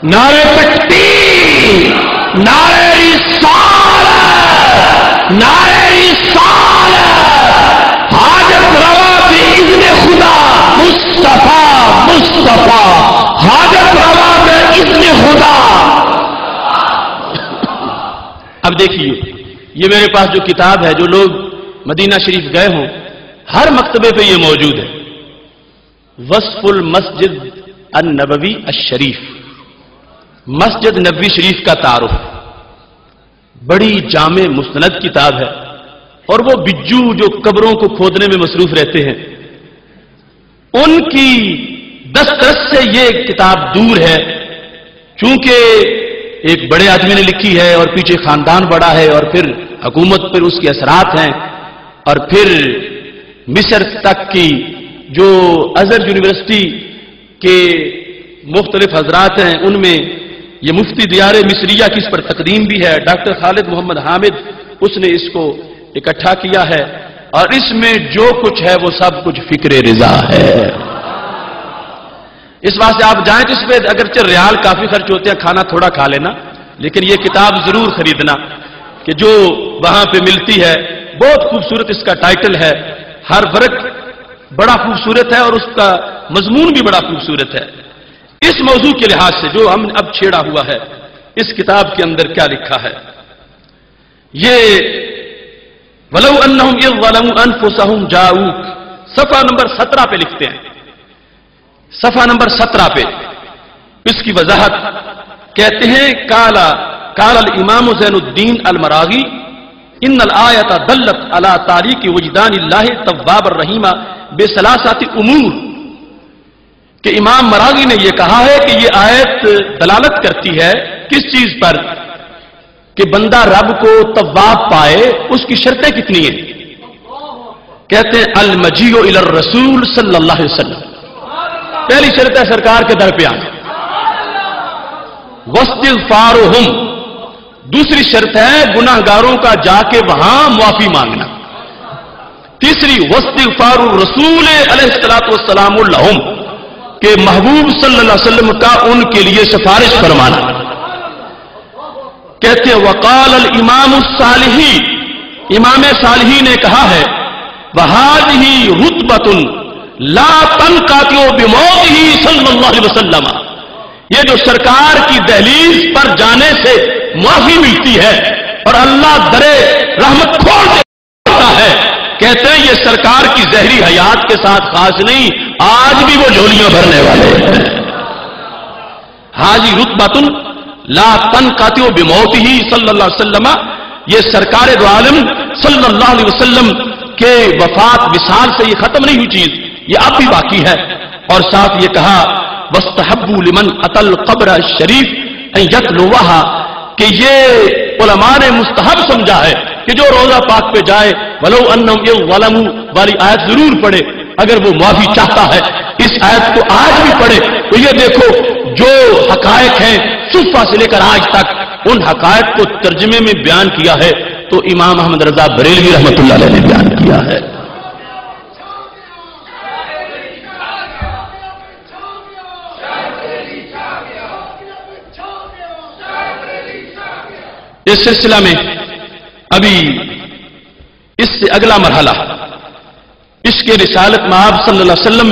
نعرے تکبیر، نعرے رسالت، نعرے رسالت، حاجت روا باذن خدا، مصطفیٰ مصطفیٰ، حاجت روا باذن خدا۔ اب دیکھیے، یہ میرے پاس جو کتاب ہے، جو لوگ مدینہ شریف گئے ہوں ہر مکتبے پہ یہ موجود ہے، وصف المسجد النبوی الشریف، مسجد نبوی شریف کا تعارف، بڑی جامع مستند کتاب ہے، اور وہ بجو جو قبروں کو کھودنے میں مصروف رہتے ہیں ان کی دسترس سے یہ کتاب دور ہے، چونکہ ایک بڑے آدمی نے لکھی ہے اور پیچھے خاندان بڑا ہے اور پھر حکومت پر اس کے اثرات ہیں، اور پھر مصر تک کی جو ازہر یونیورسٹی کے مختلف حضرات ہیں ان میں یہ مفتی دیار مصریہ کی اس پر تقدیم بھی ہے، ڈاکٹر خالد محمد حامد اس نے اس کو اکٹھا کیا ہے، اور اس میں جو کچھ ہے وہ سب کچھ فکر رضا ہے۔ اس واسطے آپ جائیں تو اس پہ اگرچہ ریال کافی خرچ ہوتے ہیں، کھانا تھوڑا کھا لینا، لیکن یہ کتاب ضرور خریدنا کہ جو وہاں پہ ملتی ہے، بہت خوبصورت اس کا ٹائٹل ہے، ہر ورق بڑا خوبصورت ہے اور اس کا مضمون بھی بڑا خوبصورت ہے۔ اس موضوع کے لحاظ سے جو ہم اب چھیڑا ہوا ہے، اس کتاب کے اندر کیا لکھا ہے، یہ وَلَوْ أَنَّهُمْ إِذْ ظَلَمُوا أَنفُسَهُمْ جَاءُوكَ، صفحہ نمبر 17 پہ لکھتے ہیں، صفحہ نمبر 17 پہ اس کی وضاحت کہتے ہیں، قال الامام زین الدین المراغی ان الآیت دلت علی تاریک وجدان اللہ تواب الرحیم بثلاثۃ امور، کہ امام مراغی نے یہ کہا ہے کہ یہ آیت دلالت کرتی ہے کس چیز پر، کہ بندہ رب کو تواب پائے، اس کی شرطیں کتنی ہیں؟ کہتے ہیں المجیء الی الرسول صلی اللہ علیہ وسلم، پہلی شرط ہے سرکار کے در پہ آنا، واستغفارہم، دوسری شرط ہے گناہ گاروں کا جا کے وہاں معافی مانگنا، تیسری واستغفار الرسول علیہ الصلوۃ والسلام لہم، کہ محبوب صلی اللہ علیہ وسلم کا ان کے لیے سفارش فرمانا۔ کہتے ہیں وقال الامام الصالحی، امام صالحی نے کہا ہے وہذہ رتبۃ لا تنقطع بموتہ صلی اللہ علیہ وسلم، یہ جو سرکار کی دہلیز پر جانے سے معافی ملتی ہے اور اللہ درے رحمت کھول دیتا ہے، کہتے ہیں یہ سرکار کی زہری حیات کے ساتھ خاص نہیں، آج بھی وہ جھولیاں بھرنے والے ہیں۔ حاجی رتبۃ لا تنقطع بموتہ صلی اللہ علیہ وسلم، یہ سرکار دو عالم صلی اللہ علیہ وسلم کے وفات وصال سے یہ ختم نہیں ہوئی چیز، یہ اب بھی باقی ہے۔ اور ساتھ یہ کہا واستحبوا لمن اتى القبر الشریف ان یتلوها، کہ یہ علماء نے مستحب سمجھا ہے کہ جو روزہ پاک پہ جائے ولو انہم اذ ظلموا والی آیت ضرور پڑھے، اگر وہ معافی چاہتا ہے اس آیت کو آج بھی پڑھے۔ تو یہ دیکھو جو حقائق ہیں صفحہ سے لے کر آج تک، ان حقائق کو ترجمے میں بیان کیا ہے تو امام احمد رضا بریلوی رحمۃ اللہ علیہ نے بیان کیا ہے۔ اس سلسلہ میں ابھی اس سے اگلا مرحلہ اس کے رسالت مآب صلی اللہ علیہ وسلم،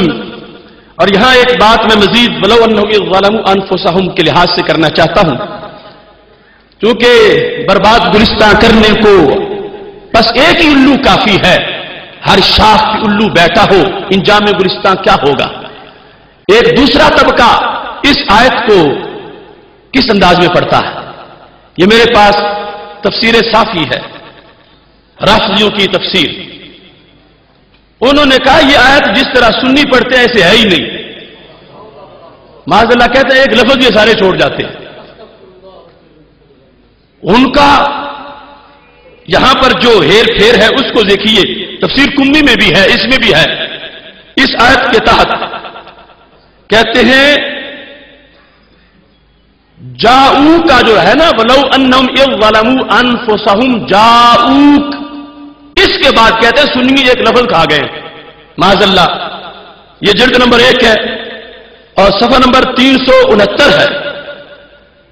اور یہاں ایک بات میں مزید ولو انہم اذ ظلموا انفسہم کے لحاظ سے کرنا چاہتا ہوں، کیونکہ برباد گلستان کرنے کو بس ایک ہی الو کافی ہے، ہر شاخ کی الو بیٹھا ہو انجام گلستان کیا ہوگا۔ ایک دوسرا طبقہ اس آیت کو کس انداز میں پڑھتا ہے، یہ میرے پاس تفسیر صافی ہے، رافضیوں کی تفسیر، انہوں نے کہا یہ آیت جس طرح سنی پڑھتے ہیں ایسے ہے ہی نہیں، معاذ اللہ کہتے ہیں ایک لفظ یہ سارے چھوڑ جاتے ہیں۔ ان کا یہاں پر جو ہیر پھیر ہے اس کو دیکھیے، تفسیر کمی میں بھی ہے، اس میں بھی ہے۔ اس آیت کے تحت کہتے ہیں جاؤ کا جو ہے نا ولو انہم اذ ظلموا انفسہم جاؤک، اس کے بعد کہتے ہیں سنی ایک لفظ کھا گئے، معاذ اللہ۔ یہ جلد نمبر 1 ہے اور صفحہ نمبر 369 ہے،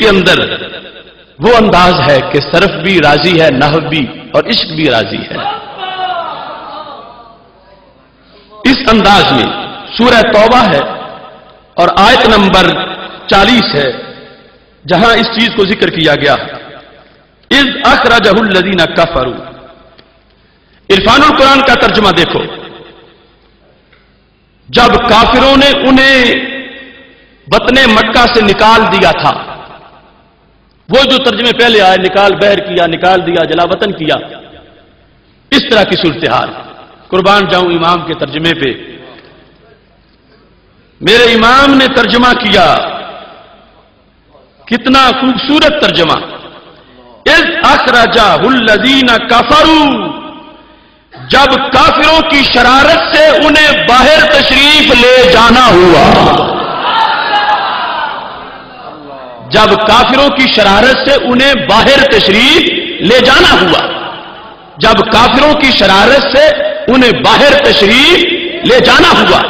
کے اندر وہ انداز ہے کہ صرف بھی راضی ہے، نحو بھی، اور عشق بھی راضی ہے. اس انداز میں سورہ توبہ ہے اور آیت نمبر 40 ہے جہاں اس چیز کو ذکر کیا گیا ہے. اذ اخرجہ الذین کفروا. عرفان القرآن کا ترجمہ دیکھو. جب کافروں نے انہیں وطن مکہ سے نکال دیا تھا، وہ جو ترجمے پہلے آئے، نکال بحر کیا، نکال دیا، جلا وطن کیا، اس طرح کی صورتحال. قربان جاؤں امام کے ترجمے پہ. میرے امام نے ترجمہ کیا، کتنا خوبصورت ترجمہ. اذ اخرجہ الذین کفروا. جب کافروں کی شرارت سے انہیں باہر تشریف لے جانا ہوا. جب کافروں کی شرارت سے انہیں باہر تشریف لے جانا ہوا. جب کافروں کی شرارت سے انہیں باہر تشریف لے جانا ہوا.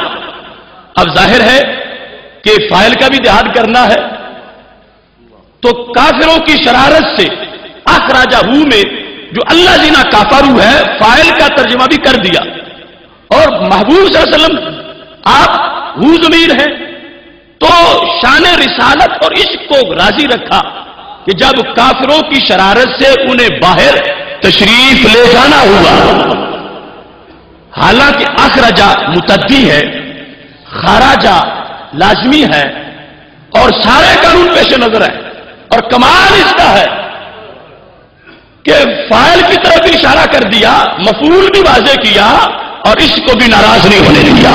اب ظاہر ہے کہ فاعل کا بھی دیہات کرنا ہے، تو کافروں کی شرارت سے اخراجہ میں جو اللہ جینا کافرو ہے، فاعل کا ترجمہ بھی کر دیا. اور محبوب صلی اللہ علیہ وسلم آپ ہو ضمیر ہیں، تو شان رسالت اور عشق کو راضی رکھا کہ جب کافروں کی شرارت سے انہیں باہر تشریف لے جانا ہوا. حالانکہ اخرجہ متعدی ہے، خراجہ لازمی ہے، اور سارے قانون پیش نظر ہے. اور کمال اس کا ہے کہ فاعل کی طرف بھی اشارہ کر دیا، مفعول بھی واضح کیا، اور اس کو بھی ناراض نہیں ہونے دیا.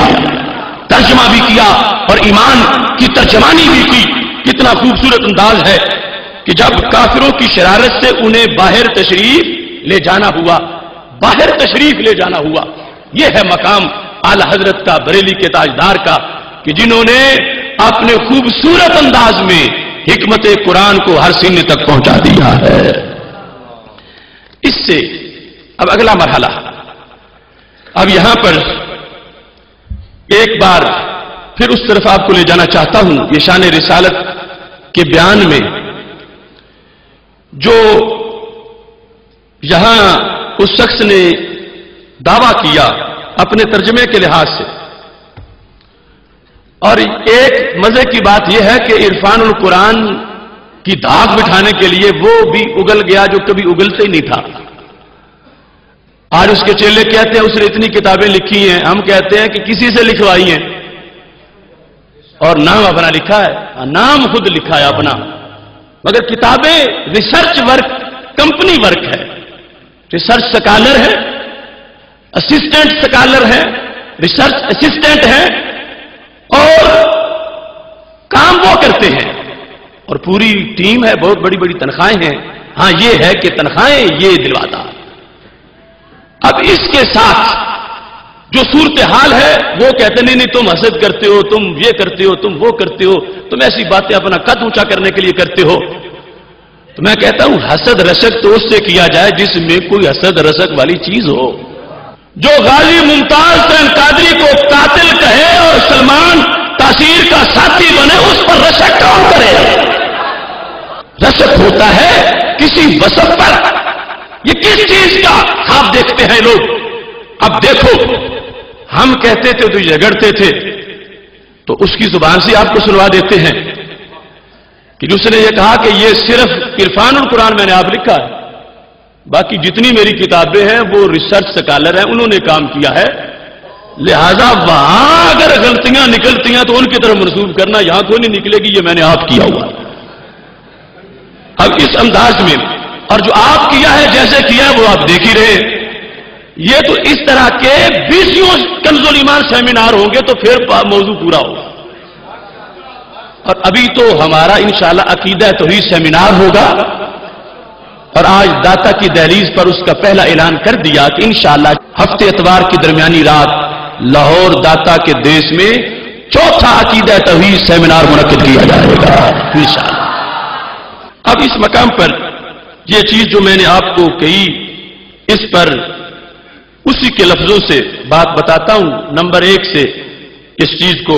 ترجمہ بھی کیا اور ایمان کی ترجمانی بھی کی. کتنا خوبصورت انداز ہے کہ جب کافروں کی شرارت سے انہیں باہر تشریف لے جانا ہوا. باہر تشریف لے جانا ہوا، یہ ہے مقام اعلی حضرت کا، بریلی کے تاجدار کا، کہ جنہوں نے اپنے خوبصورت انداز میں حکمت قرآن کو ہر سینے تک پہنچا دیا ہے. اس سے اب اگلا مرحلہ. اب یہاں پر ایک بار پھر اس طرف آپ کو لے جانا چاہتا ہوں. یہ شان رسالت کے بیان میں جو یہاں اس شخص نے دعویٰ کیا اپنے ترجمے کے لحاظ سے، اور ایک مزے کی بات یہ ہے کہ عرفان القرآن کی دھاک بٹھانے کے لیے وہ بھی اگل گیا جو کبھی اگلتے ہی نہیں تھا. آج اس کے چیلے کہتے ہیں اس نے اتنی کتابیں لکھی ہیں، ہم کہتے ہیں کہ کسی سے لکھوائی ہیں، اور نام اپنا لکھا ہے، نام خود لکھا ہے اپنا، مگر کتابیں ریسرچ ورک، کمپنی ورک ہے. ریسرچ سکالر ہے، اسسٹنٹ سکالر ہے، ریسرچ اسسٹنٹ ہے، اور کام وہ کرتے ہیں، اور پوری ٹیم ہے، بہت بڑی بڑی تنخواہیں ہیں. ہاں یہ ہے کہ تنخواہیں یہ دلواتا. اب اس کے ساتھ جو صورتحال ہے وہ کہتے نہیں تم حسد کرتے ہو، تم یہ کرتے ہو، تم وہ کرتے ہو، تم ایسی باتیں اپنا قد اونچا کرنے کے لیے کرتے ہو. تو میں کہتا ہوں حسد رشک تو اس سے کیا جائے جس میں کوئی حسد رشک والی چیز ہو. جو غازی ممتاز حسین قادری کو قاتل کہے اور سلمان تاثیر کا ساتھی بنے، اس پر رشک کون کرے؟ رشک ہوتا ہے کسی وصف پر. یہ کس چیز کا خواب دیکھتے ہیں لوگ؟ اب دیکھو، ہم کہتے تھے تو جھگڑتے تھے، تو اس کی زبان سے آپ کو سنوا دیتے ہیں کہ جس نے یہ کہا کہ یہ صرف عرفان القرآن میں نے آپ لکھا ہے، باقی جتنی میری کتابیں ہیں وہ ریسرچ سکالر ہیں، انہوں نے کام کیا ہے، لہذا وہاں اگر غلطیاں نکلتی ہیں تو ان کی طرف منسوب کرنا، یہاں کوئی نہیں نکلے گی، یہ میں نے آپ کیا ہوا. اب اس انداز میں، اور جو آپ کیا ہے جیسے کیا ہے وہ آپ دیکھ ہی رہے. یہ تو اس طرح کے 20 کنز الایمان سیمینار ہوں گے تو پھر موضوع پورا ہوگا. اور ابھی تو ہمارا انشاءاللہ عقیدہ توحید سیمینار ہوگا، اور آج داتا کی دہلیز پر اس کا پہلا اعلان کر دیا کہ انشاءاللہ ہفتے اتوار کی درمیانی رات لاہور داتا کے دیس میں چوتھا عقیدہ توحید سیمینار منعقد کیا جائے گا انشاءاللہ. اب اس مقام پر یہ چیز جو میں نے آپ کو کہی، اس پر اسی کے لفظوں سے بات بتاتا ہوں. نمبر 1 سے اس چیز کو